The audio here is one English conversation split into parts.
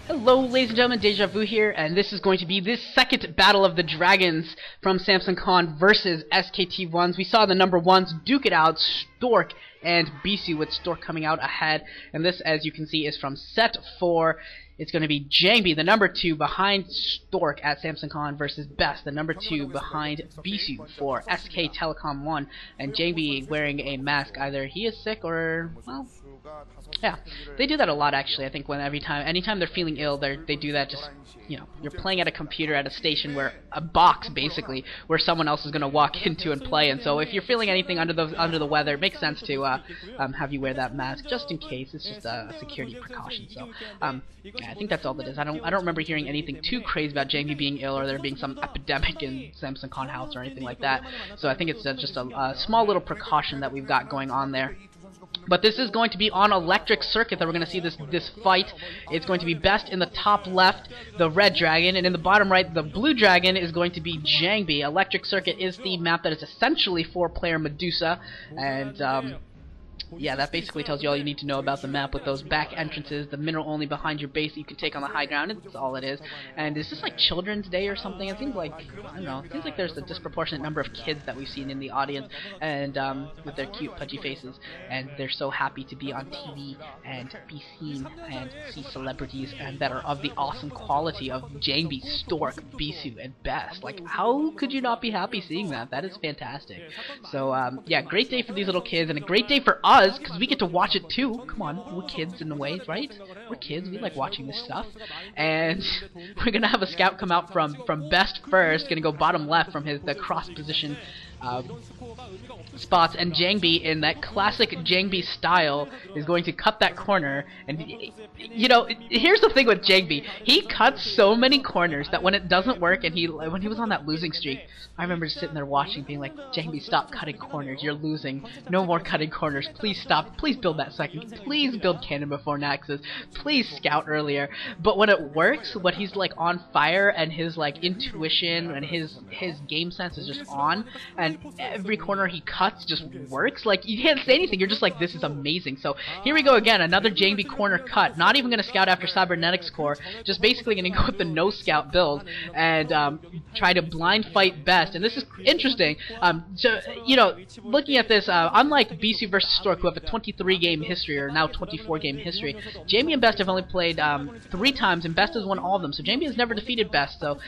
Hello ladies and gentlemen, Deja Vu here, and this is going to be the second Battle of the Dragons from Samson Khan versus SKT1s. We saw the number ones duke it out, Stork and Bisu, with Stork coming out ahead. And this, as you can see, is from set 4. It's going to be Jangbi, the number 2 behind Stork at Samson Khan, versus Best, the number 2 behind Bisu for SK Telecom 1. And Jangbi wearing a mask. Either he is sick or, well, yeah, they do that a lot actually. I think anytime they're feeling ill, they do that. Just, you know, you're playing at a computer at a station where a box basically where someone else is going to walk into and play. And so if you're feeling anything under the weather, it makes sense to have you wear that mask just in case. It's just a security precaution. So yeah, I think that's all that is. I don't remember hearing anything too crazy about Jangbi being ill or there being some epidemic in Samson Khan house or anything like that. So I think it's just a small little precaution that we've got going on there. But this is going to be on electric circuit that we're going to see this fight. It's going to be Best in the top left, the red dragon, and in the bottom right, the blue dragon is going to be Jangbi. Electric circuit is the map that is essentially 4-player Medusa, and yeah, that basically tells you all you need to know about the map, with those back entrances, the mineral only behind your base that you can take on the high ground. That's all it is. And is this like Children's Day or something? It seems like, I don't know, it seems like there's a disproportionate number of kids that we've seen in the audience, and with their cute pudgy faces, and they're so happy to be on TV and be seen and see celebrities and that are of the awesome quality of Jangbi, Stork, Bisu, and Best. Like, how could you not be happy seeing that? That is fantastic. So yeah, great day for these little kids, and a great day for us, because we get to watch it too. Come on, we're kids in a way, right? We're kids, we like watching this stuff. And we're gonna have a scout come out from Best first, gonna go bottom left from the cross position spots, and Jangbi, in that classic Jangbi style, is going to cut that corner. And you know, here's the thing with Jangbi, he cuts so many corners that when it doesn't work, and when he was on that losing streak, I remember just sitting there watching, being like, Jangbi, stop cutting corners, you're losing, no more cutting corners, please stop, please build that second, please build cannon before Naxus, please scout earlier. But when it works, when he's like on fire, and his like intuition and his game sense is just on, and every corner he cuts just works, like, you can't say anything, you're just like, this is amazing. So here we go again, another Jangbi corner cut, not even going to scout after Cybernetics Core, just basically going to go with the no scout build and try to blind fight Best. And this is interesting, so, you know, looking at this, unlike Bisu versus Stork, who have a 23 game history, or now 24 game history, Jangbi and Best have only played 3 times, and Best has won all of them. So Jangbi has never defeated Best, but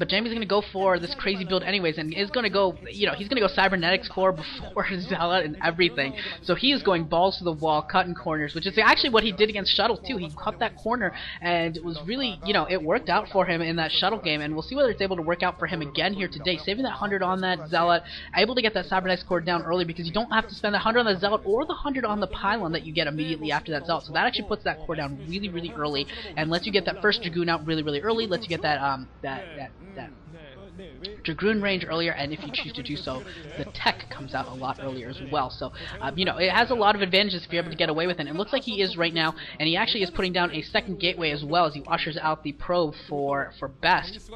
Jangbi's going to go for this crazy build anyways, and is going to go, you know, he's going to go Cybernetics Core before Zealot and everything. So he is going balls to the wall, cutting corners, which is actually what he did against Shuttle too. He cut that corner, and it was really, you know, it worked out for him in that Shuttle game, and we'll see whether it's able to work out for him again here today. Saving that 100 on that Zealot, able to get that Cybernetics Core down early, because you don't have to spend the 100 on the Zealot or the 100 on the pylon that you get immediately after that Zealot. So that actually puts that core down really, really early, and lets you get that first Dragoon out really, really early, lets you get that Dragoon range earlier, and if you choose to do so, the tech comes out a lot earlier as well. So, you know, it has a lot of advantages if you're able to get away with it. It looks like he is right now, and he actually is putting down a second gateway as well as he ushers out the probe for Best.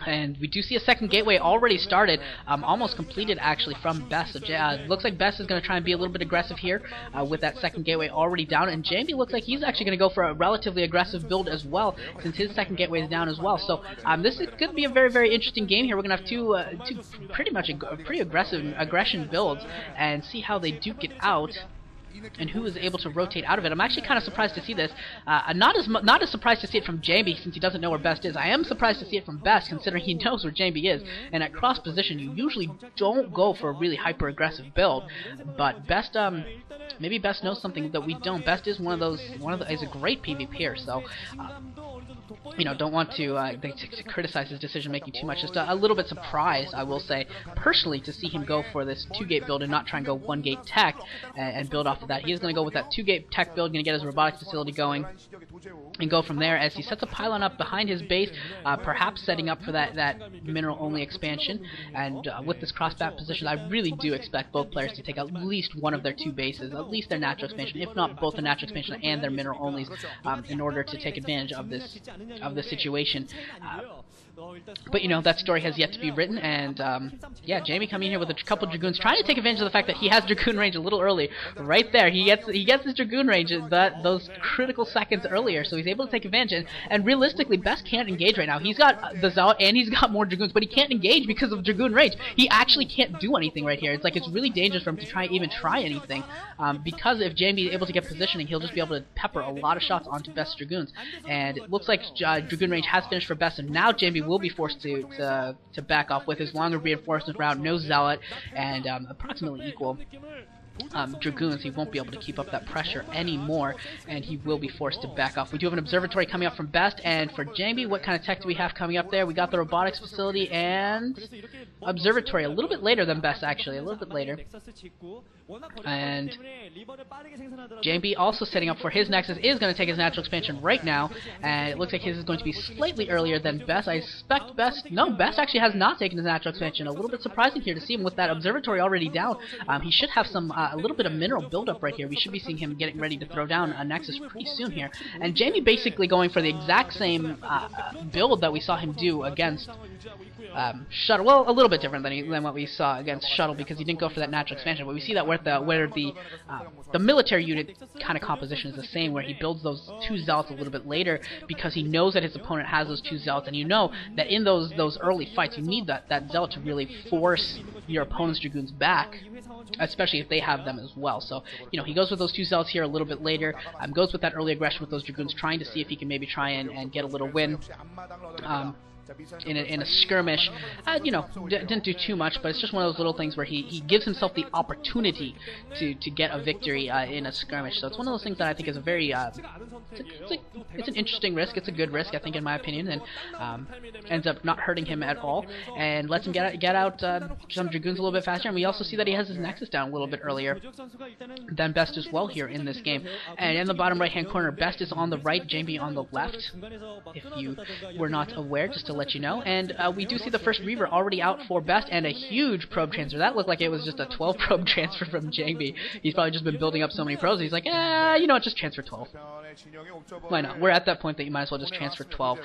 And we do see a second gateway already started, almost completed actually from Best. So looks like Best is going to try and be a little bit aggressive here with that second gateway already down, and Jangbi looks like he's actually going to go for a relatively aggressive build as well, since his second gateway is down as well. So this is going to be a very, very interesting game here. We're gonna have two pretty much pretty aggressive builds, and see how they duke it out, and who is able to rotate out of it. I'm actually kind of surprised to see this. Not as surprised to see it from Jangbi, since he doesn't know where Best is. I am surprised to see it from Best, considering he knows where Jangbi is. And at cross position, you usually don't go for a really hyper aggressive build. But Best, maybe Best knows something that we don't. Best is is a great PvPer, so. You know, don't want to criticize his decision making too much. Just a little bit surprised, I will say, personally, to see him go for this 2-gate build and not try and go 1-gate tech and build off of that. He is going to go with that 2-gate tech build, going to get his robotics facility going, and go from there as he sets a pylon up behind his base, perhaps setting up for that mineral only expansion. And with this cross-bat position, I really do expect both players to take at least one of their 2 bases, at least their natural expansion, if not both the natural expansion and their mineral onlys, in order to take advantage of this situation. But you know, that story has yet to be written, and yeah, Jangbi coming in here with a couple Dragoons, trying to take advantage of the fact that he has Dragoon range a little early. Right there, he gets his Dragoon range those critical seconds earlier, so he's able to take advantage. And realistically, Best can't engage right now. He's got the Zealot and he's got more Dragoons, but he can't engage because of Dragoon range. He actually can't do anything right here. It's like it's really dangerous for him to even try anything, because if Jangbi is able to get positioning, he'll just be able to pepper a lot of shots onto Best's Dragoons. And it looks like Dragoon range has finished for Best, and now Jangbi will be forced to back off with his longer reinforcement route, no Zealot, and approximately equal Dragoons. He won't be able to keep up that pressure anymore, and he will be forced to back off. We do have an observatory coming up from Best, and for Jangbi, what kind of tech do we have coming up there? We got the robotics facility and observatory a little bit later than Best, actually, a little bit later. And Jangbi also setting up for his Nexus, is going to take his natural expansion right now, and it looks like his is going to be slightly earlier than Best. I expect Best, no, Best actually has not taken his natural expansion. A little bit surprising here to see him with that observatory already down. He should have some a little bit of mineral buildup right here. We should be seeing him getting ready to throw down a Nexus pretty soon here. And Jangbi basically going for the exact same build that we saw him do against Shuttle. Well, a little bit different than what we saw against Shuttle, because he didn't go for that natural expansion. But we see that where the military unit kind of composition is the same, where he builds those two Zealots a little bit later because he knows that his opponent has those two Zealots, and you know that in those early fights you need that Zealot to really force your opponent's Dragoons back, especially if they have them as well. So, you know, he goes with those two Zealots here a little bit later, goes with that early aggression with those Dragoons, trying to see if he can maybe try and get a little win. In a skirmish. You know, didn't do too much, but it's just one of those little things where he gives himself the opportunity to get a victory in a skirmish. So it's one of those things that I think is a very it's an interesting risk. It's a good risk, I think, in my opinion, and ends up not hurting him at all, and lets him get out some Dragoons a little bit faster. And we also see that he has his Nexus down a little bit earlier than Best as well here in this game. And in the bottom right hand corner, Best is on the right, Jangbi on the left, if you were not aware, just to let you know. And we do see the first Reaver already out for Best, and a huge probe transfer. That looked like it was just a 12 probe transfer from Jangbi. He's probably just been building up so many probes, he's like, you know what, just transfer 12. Why not? We're at that point that you might as well just transfer 12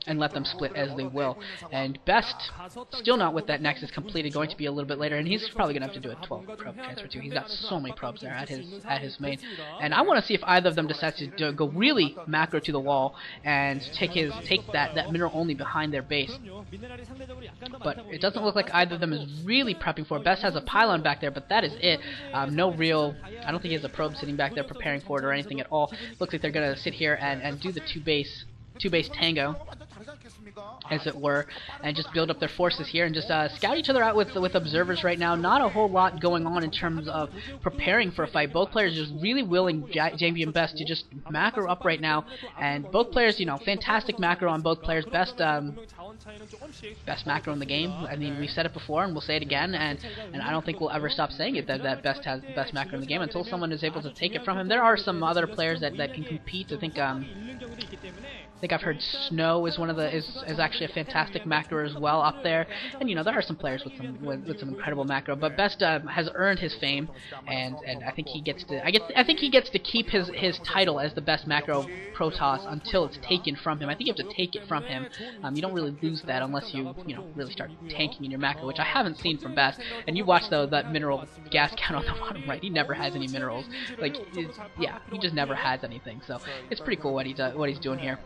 and let them split as they will. And Best, still not with that Nexus completed, going to be a little bit later, and he's probably going to have to do a 12 probe transfer too. He's got so many probes there at his main. And I want to see if either of them decides to go really macro to the wall and take that mineral only behind their base. But it doesn't look like either of them is really prepping for it. Best has a pylon back there, but that is it. No real, I don't think he has a probe sitting back there preparing for it or anything at all. Looks like they're going to sit here and do the two base tango, as it were, and just build up their forces here and just scout each other out with observers right now. Not a whole lot going on in terms of preparing for a fight. Both players just really willing Jangbi and Best to just macro up right now, and both players, you know, fantastic macro on both players. Best macro in the game. I mean, we said it before and we'll say it again, and I don't think we'll ever stop saying it, that Best has the best macro in the game until someone is able to take it from him. There are some other players that can compete. I think I've heard Snow is is actually a fantastic macro as well up there, and you know, there are some players with some incredible macro, but Best has earned his fame, and I think he gets to keep his title as the best macro Protoss until it's taken from him. I think you have to take it from him. You don't really lose that unless you know, really start tanking in your macro, which I haven't seen from Best. And you watch though that mineral gas count on the bottom right, he never has any minerals. Like, yeah, he just never has anything. So it's pretty cool what he's doing here,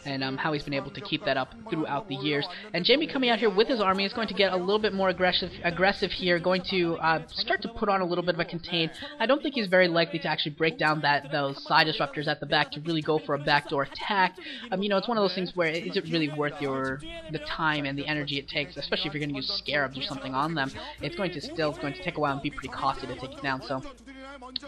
and how he's been able to keep that up throughout the years. And Jangbi coming out here with his army is going to get a little bit more aggressive here, going to start to put on a little bit of a contain. I don't think he's very likely to actually break down those side disruptors at the back to really go for a backdoor attack. You know, it's one of those things where is it really worth the time and the energy it takes, especially if you're going to use scarabs or something on them. It's going to take a while and be pretty costly to take it down. So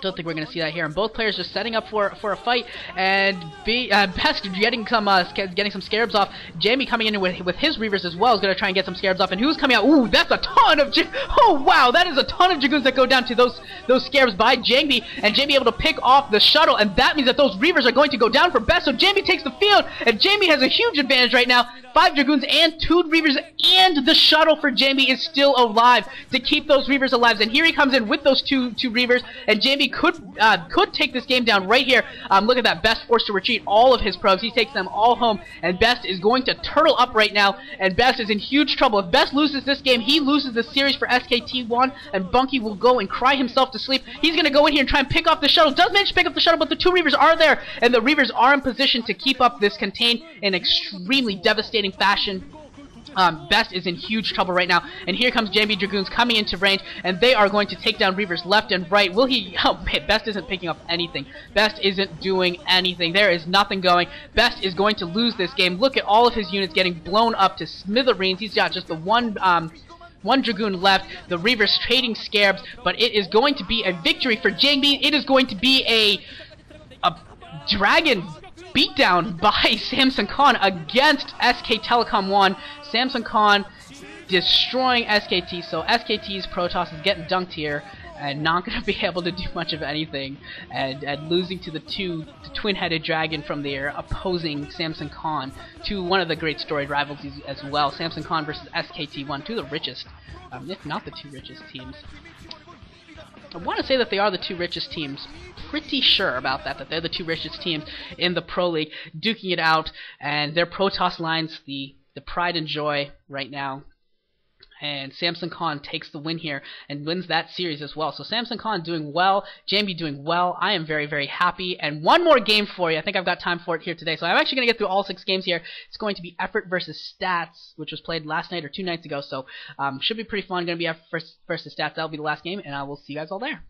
don't think we're going to see that here. And both players just setting up for a fight, and Best getting some scarabs off. Jangbi coming in with his Reavers as well is going to try and get some scarabs off. And who's coming out? Ooh, that's a ton of oh wow, that is a ton of Dragoons that go down to those scarabs by Jangbi, and Jangbi able to pick off the shuttle, and that means that those Reavers are going to go down for Best. So Jangbi takes the field, and Jangbi has a huge advantage right now. 5 Dragoons and 2 Reavers, and the shuttle for Jangbi is still alive to keep those Reavers alive. And here he comes in with those two Reavers, and and Jangbi could take this game down right here. Look at that, Best forced to retreat all of his probes. He takes them all home, and Best is going to turtle up right now, and Best is in huge trouble. If Best loses this game, he loses the series for SKT1, and Bunky will go and cry himself to sleep. He's going to go in here and try and pick off the shuttle. Does manage to pick up the shuttle, but the 2 Reavers are there, and the Reavers are in position to keep up this contain in extremely devastating fashion. Best is in huge trouble right now, and here comes Jangbi Dragoons coming into range, and they are going to take down Reavers left and right. Will he? Oh, man, Best isn't picking up anything. Best isn't doing anything. There is nothing going. Best is going to lose this game. Look at all of his units getting blown up to smithereens. He's got just the one Dragoon left. The Reavers trading scarabs, but it is going to be a victory for Jangbi. It is going to be a Dragon beatdown by Samson Khan against SK Telecom 1. Samson Khan destroying SKT, so SKT's Protoss is getting dunked here and not going to be able to do much of anything, and losing to the twin-headed dragon from their opposing Samson Khan, to one of the great storied rivalries as well. Samson Khan versus SKT1, two of the richest, if not the 2 richest teams. I want to say that they are the 2 richest teams. Pretty sure about that they're the 2 richest teams in the Pro League, duking it out, and their Protoss lines the pride and joy right now. And Samson Khan takes the win here and wins that series as well. So Samson Khan doing well, Jangbi doing well. I am very, very happy. And one more game for you. I think I've got time for it here today. So I'm actually going to get through all 6 games here. It's going to be Effort versus Stats, which was played last night or 2 nights ago. So should be pretty fun. Going to be Effort versus Stats. That'll be the last game, and I will see you guys all there.